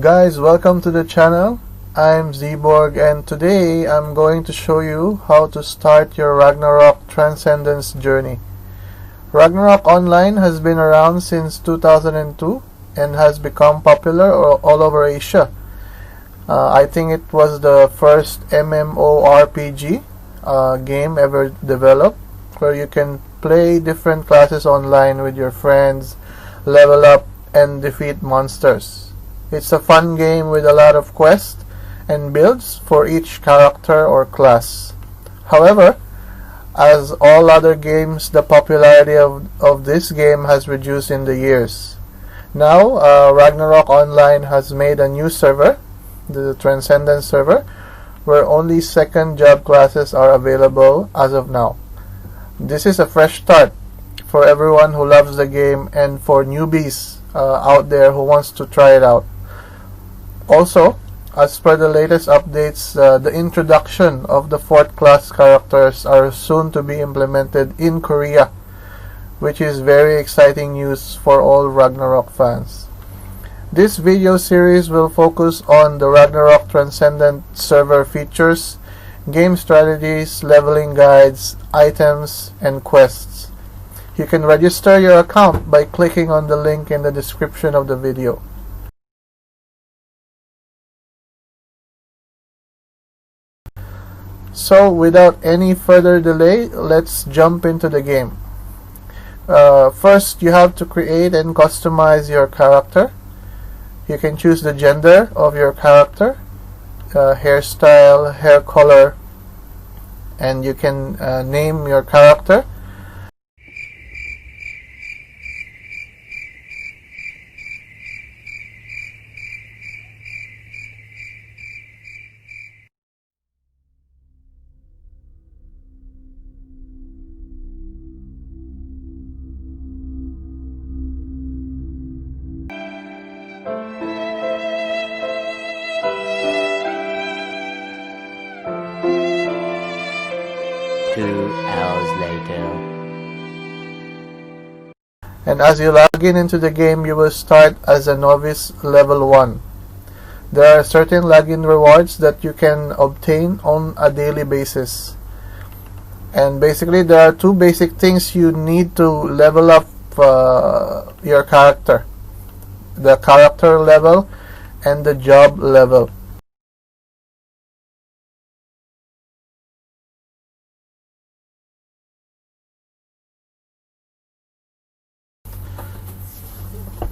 Guys, welcome to the channel. I'm Z-borg and today I'm going to show you how to start your Ragnarok Transcendence journey. Ragnarok Online has been around since 2002 and has become popular all over Asia. I think it was the first MMORPG game ever developed, where you can play different classes online with your friends, level up and defeat monsters. It's a fun game with a lot of quests and builds for each character or class. However, as all other games, the popularity of this game has reduced in the years. Now, Ragnarok Online has made a new server, the Transcendence server, where only second job classes are available as of now. This is a fresh start for everyone who loves the game and for newbies out there who wants to try it out. Also, as per the latest updates, the introduction of the 4th class characters are soon to be implemented in Korea, which is very exciting news for all Ragnarok fans. This video series will focus on the Ragnarok Transcendence server features, game strategies, leveling guides, items, and quests. You can register your account by clicking on the link in the description of the video. So without any further delay, let's jump into the game. First, you have to create and customize your character. You can choose the gender of your character, hairstyle, hair color, and you can name your character. And as you log into the game, you will start as a novice level 1. There are certain login rewards that you can obtain on a daily basis. And basically there are two basic things you need to level up your character. The character level and the job level.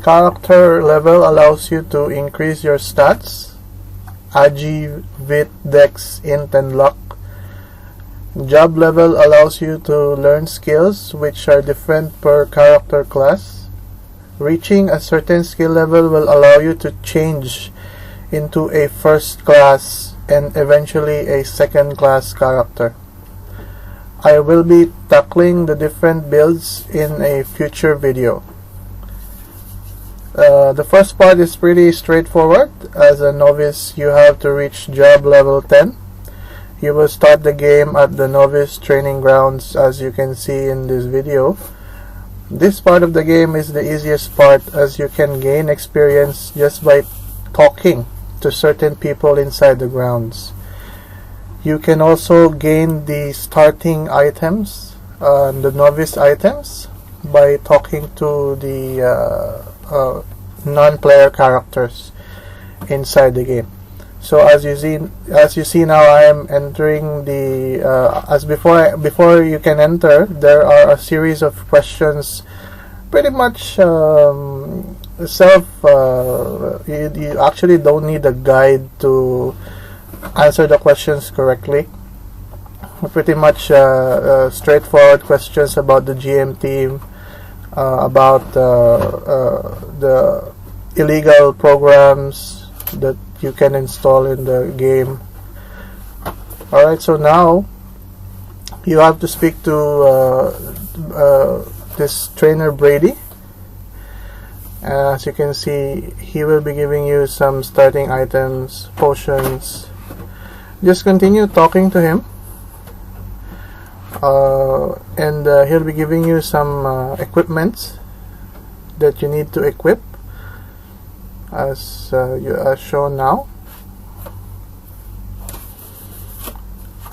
Character level allows you to increase your stats, agi, vit, dex, int, and luck. Job level allows you to learn skills which are different per character class. Reaching a certain skill level will allow you to change into a first class and eventually a second class character. I will be tackling the different builds in a future video. The first part is pretty straightforward. As a novice, you have to reach job level 10. You will start the game at the novice training grounds, as you can see in this video. This part of the game is the easiest part, as you can gain experience just by talking to certain people inside the grounds. You can also gain the starting items, the novice items, by talking to the non-player characters inside the game. So as you see now, I am entering the before you can enter, there are a series of questions, pretty much you actually don't need a guide to answer the questions correctly. Pretty much straightforward questions about the GM team, about the illegal programs that you can install in the game. Alright, so now you have to speak to this trainer Brady. As you can see, he will be giving you some starting items, potions. Just continue talking to him. And he'll be giving you some equipment that you need to equip. as shown now.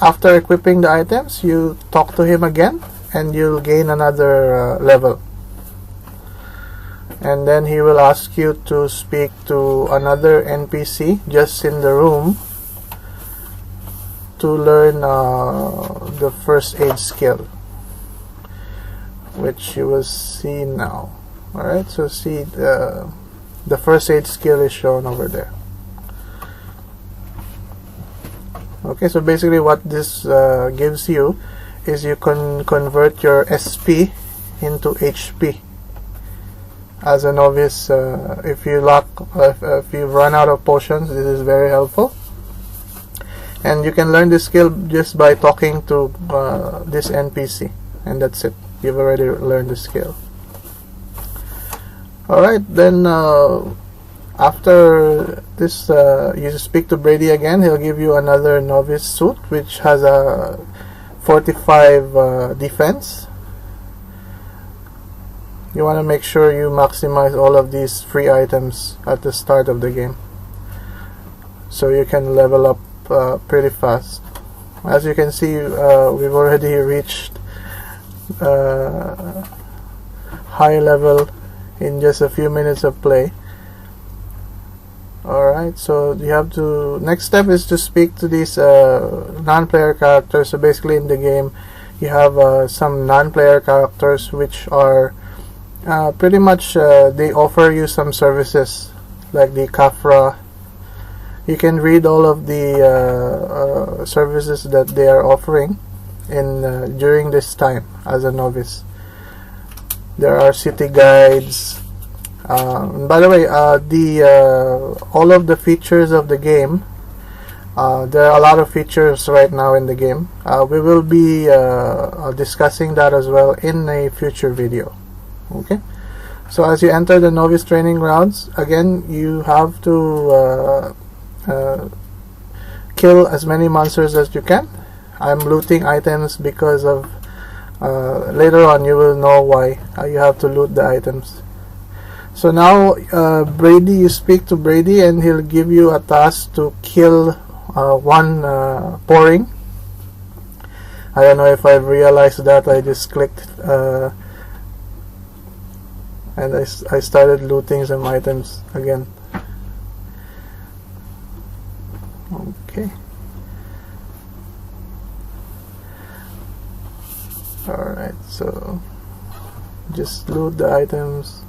After equipping the items, you talk to him again and you'll gain another level. And then he will ask you to speak to another NPC just in the room to learn the first aid skill, which you will see now. Alright, so see the first aid skill is shown over there. Okay, so basically what this gives you is you can convert your SP into HP. As a novice, if you run out of potions, this is very helpful. And you can learn this skill just by talking to this NPC, and that's it. You've already learned the skill. Alright, then after this, you speak to Brady again. He'll give you another novice suit, which has a 45 defense. You want to make sure you maximize all of these free items at the start of the game, so you can level up pretty fast. As you can see, we've already reached high level in just a few minutes of play. Alright, so you have to, next step is to speak to these non-player characters. So basically in the game you have some non-player characters which are pretty much they offer you some services, like the Kafra. You can read all of the services that they are offering in during this time as a novice. There are city guides. By the way, all of the features of the game, there are a lot of features right now in the game. We will be discussing that as well in a future video. Okay, so as you enter the novice training grounds, again you have to kill as many monsters as you can. I'm looting items because of later on you will know why you have to loot the items. So now Brady, you speak to Brady and he'll give you a task to kill one pouring. I don't know if I've realized that. I just clicked and I started looting some items again. Okay. Alright, so just loot the items.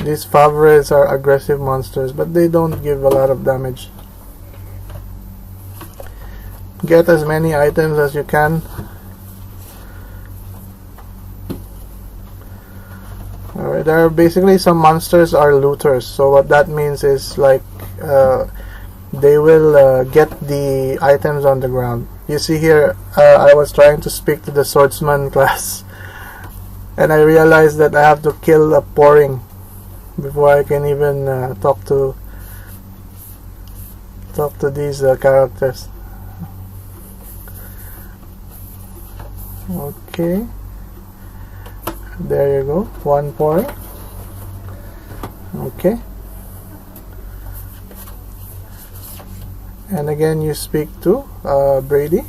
These favorites are aggressive monsters, but they don't give a lot of damage. Get as many items as you can. Alright, there are basically some monsters are looters, so what that means is like they will get the items on the ground. You see here, I was trying to speak to the swordsman class and I realized that I have to kill a pouring before I can even talk to these characters. Okay, there you go, one pouring. Okay, and again you speak to Brady.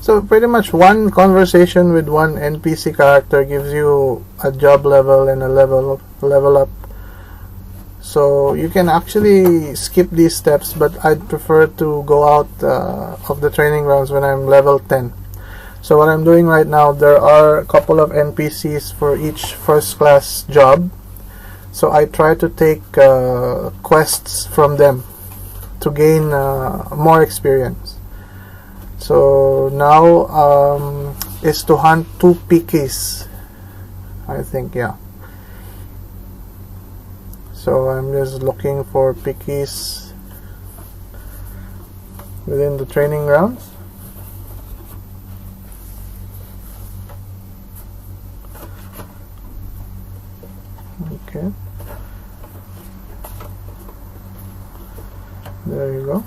So pretty much one conversation with one NPC character gives you a job level and a level up. So you can actually skip these steps, but I'd prefer to go out of the training grounds when I'm level 10. So what I'm doing right now, there are a couple of NPCs for each first class job. So I try to take quests from them to gain more experience. So now is to hunt 2 pickies, I think, yeah. So I'm just looking for pickies within the training grounds. Okay, there you go.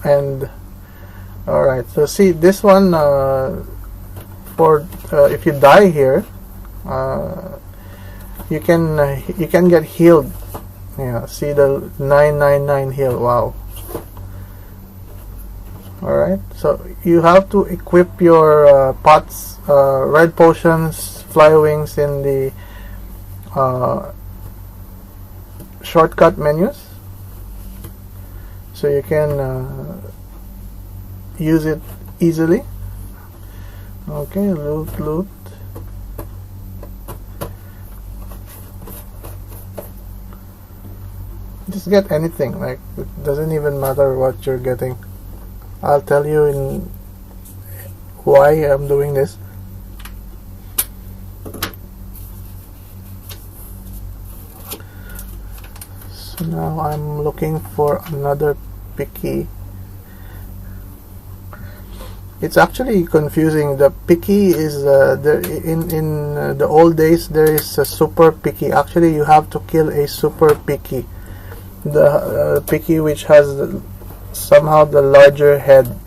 And alright, so see this one, for if you die here, You can get healed. Yeah, see the 999 heal. Wow. Alright, so you have to equip your pots, red potions, fly wings in the shortcut menus, so you can use it easily. Okay, loot. Just get anything, like it doesn't even matter what you're getting. I'll tell you in why I'm doing this. So now I'm looking for another picky. It's actually confusing. The picky is in the old days there is a super picky. Actually, you have to kill a super picky. The picky which has somehow the larger head.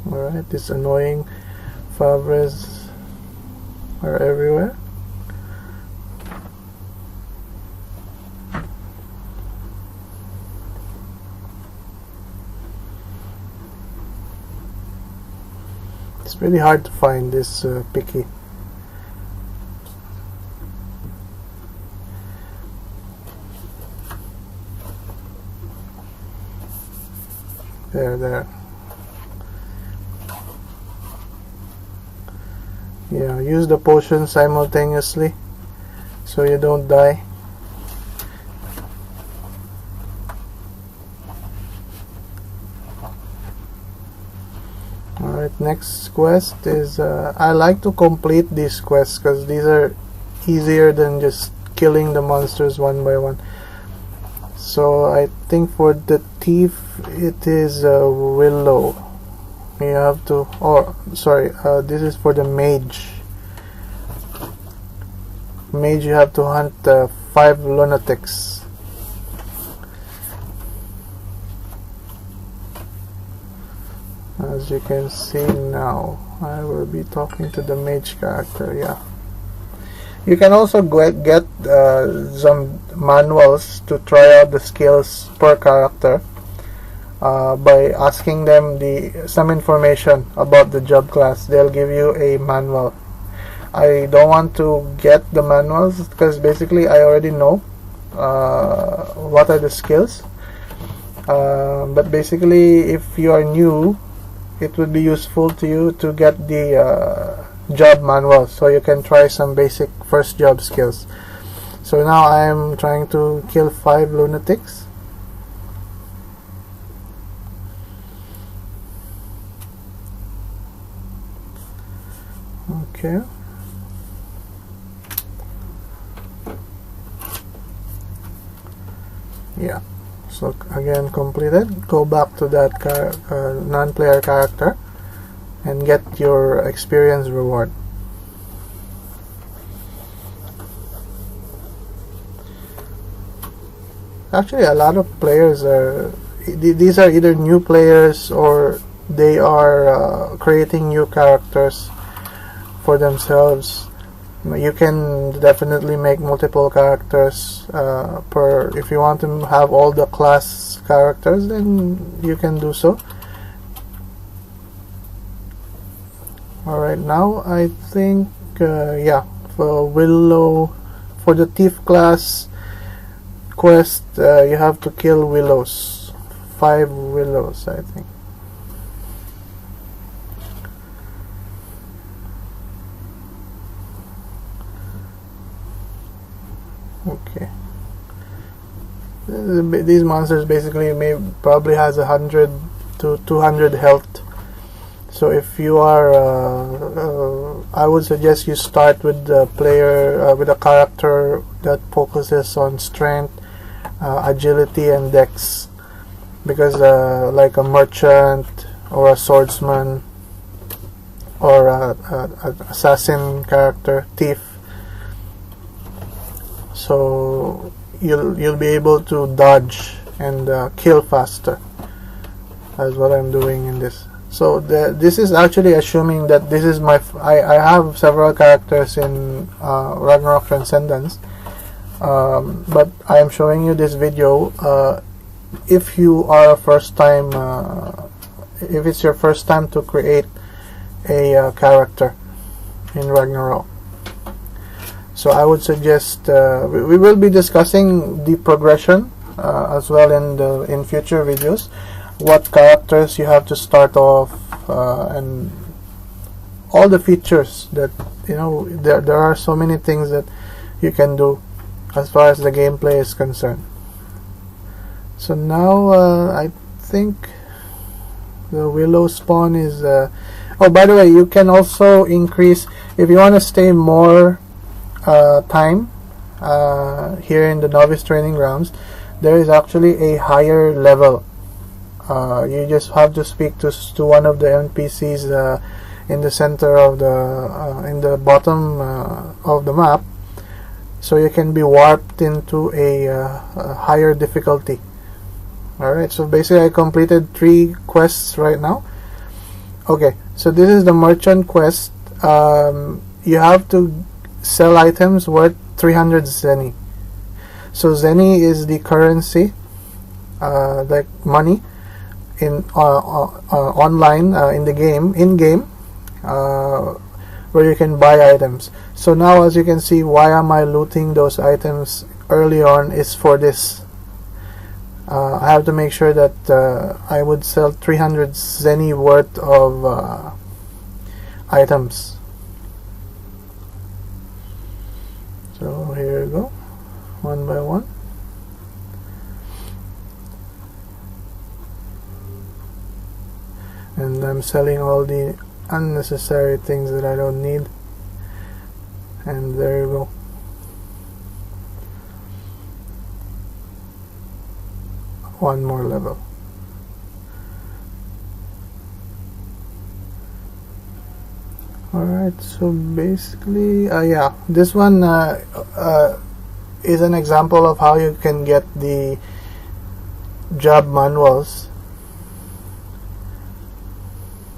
Alright, this annoying favres are everywhere. It's really hard to find this picky. There. Yeah, use the potion simultaneously so you don't die. Alright, next quest is I like to complete these quests because these are easier than just killing the monsters one by one. So I think for the thief it is Willow. You have to, this is for the mage. You have to hunt 5 lunatics. As you can see now, I will be talking to the mage character. Yeah. You can also get some manuals to try out the skills per character by asking them some information about the job class. They'll give you a manual. I don't want to get the manuals because basically I already know what are the skills. But basically, if you are new, it would be useful to you to get the job manual so you can try some basic first job skills. So now I am trying to kill 5 lunatics. Okay. Yeah. So again, completed. Go back to that non-player character and get your experience reward. Actually, a lot of players these are either new players or they are creating new characters for themselves. You can definitely make multiple characters if you want to have all the class characters, then you can do so. Alright, now I think yeah, for Willow, for the thief class quest, you have to kill willows, 5 willows I think. Okay. These monsters basically probably has 100 to 200 health. So if you are, I would suggest you start with the player with a character that focuses on strength, agility, and dex, because like a merchant or a swordsman or an assassin character, thief. So you'll be able to dodge and kill faster. That's what I'm doing in this. So this is actually assuming that this is my I have several characters in Ragnarok Transcendence, but I am showing you this video if you are a first time if it's your first time to create a character in Ragnarok. So I would suggest we will be discussing the progression as well in future videos, what characters you have to start off, and all the features that, you know, there are so many things that you can do as far as the gameplay is concerned. So now I think the willow spawn is oh, by the way, you can also increase if you want to stay more time here in the novice training grounds. There is actually a higher level. You just have to speak to one of the NPCs in the center of the in the bottom of the map, so you can be warped into a higher difficulty. Alright, so basically I completed 3 quests right now. Okay, so this is the merchant quest. You have to sell items worth 300 zeni. So zeni is the currency, like money in online in the game, where you can buy items. So now, as you can see, why am I looting those items early on is for this. I have to make sure that I would sell 300 zeni worth of items. So here we go, one by one. And I'm selling all the unnecessary things that I don't need. And there you go. One more level. Alright, so basically yeah, this one is an example of how you can get the job manuals.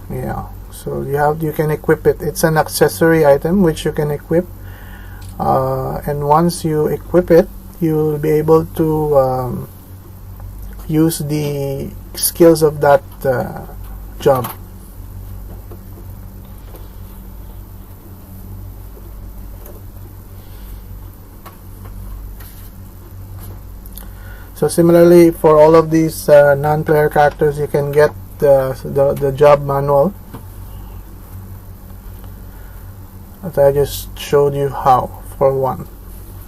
Yeah, so you can equip it. It's an accessory item which you can equip, and once you equip it, you'll be able to use the skills of that job. So similarly, for all of these non-player characters, you can get the job manual that I just showed you how for one.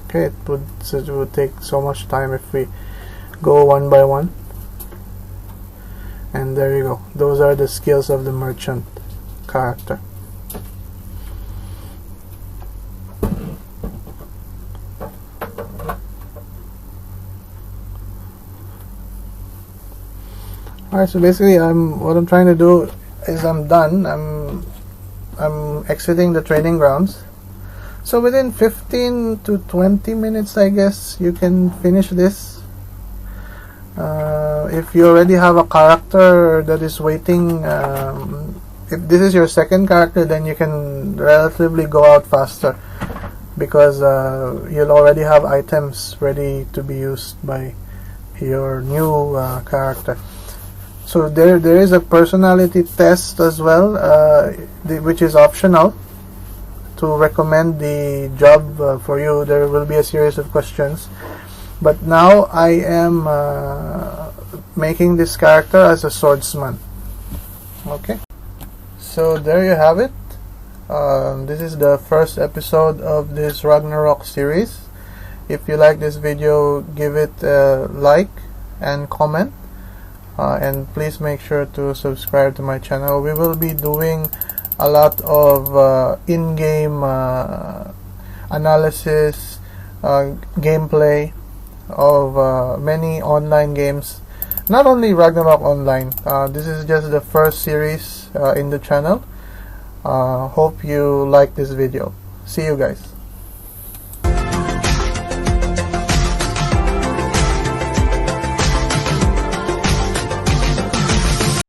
Okay, it would take so much time if we go one by one. And there you go. Those are the skills of the merchant character. Alright, so basically what I'm trying to do is I'm done. I'm exiting the training grounds. So within 15 to 20 minutes, I guess, you can finish this. If you already have a character that is waiting, if this is your second character, then you can relatively go out faster, because you'll already have items ready to be used by your new character. So there is a personality test as well, which is optional to recommend the job for you. There will be a series of questions, but now I am making this character as a swordsman. Okay, so there you have it. This is the first episode of this Ragnarok series. If you like this video, give it a like and comment. And please make sure to subscribe to my channel. We will be doing a lot of in-game analysis, gameplay of many online games. Not only Ragnarok Online. This is just the first series in the channel. Hope you like this video. See you guys.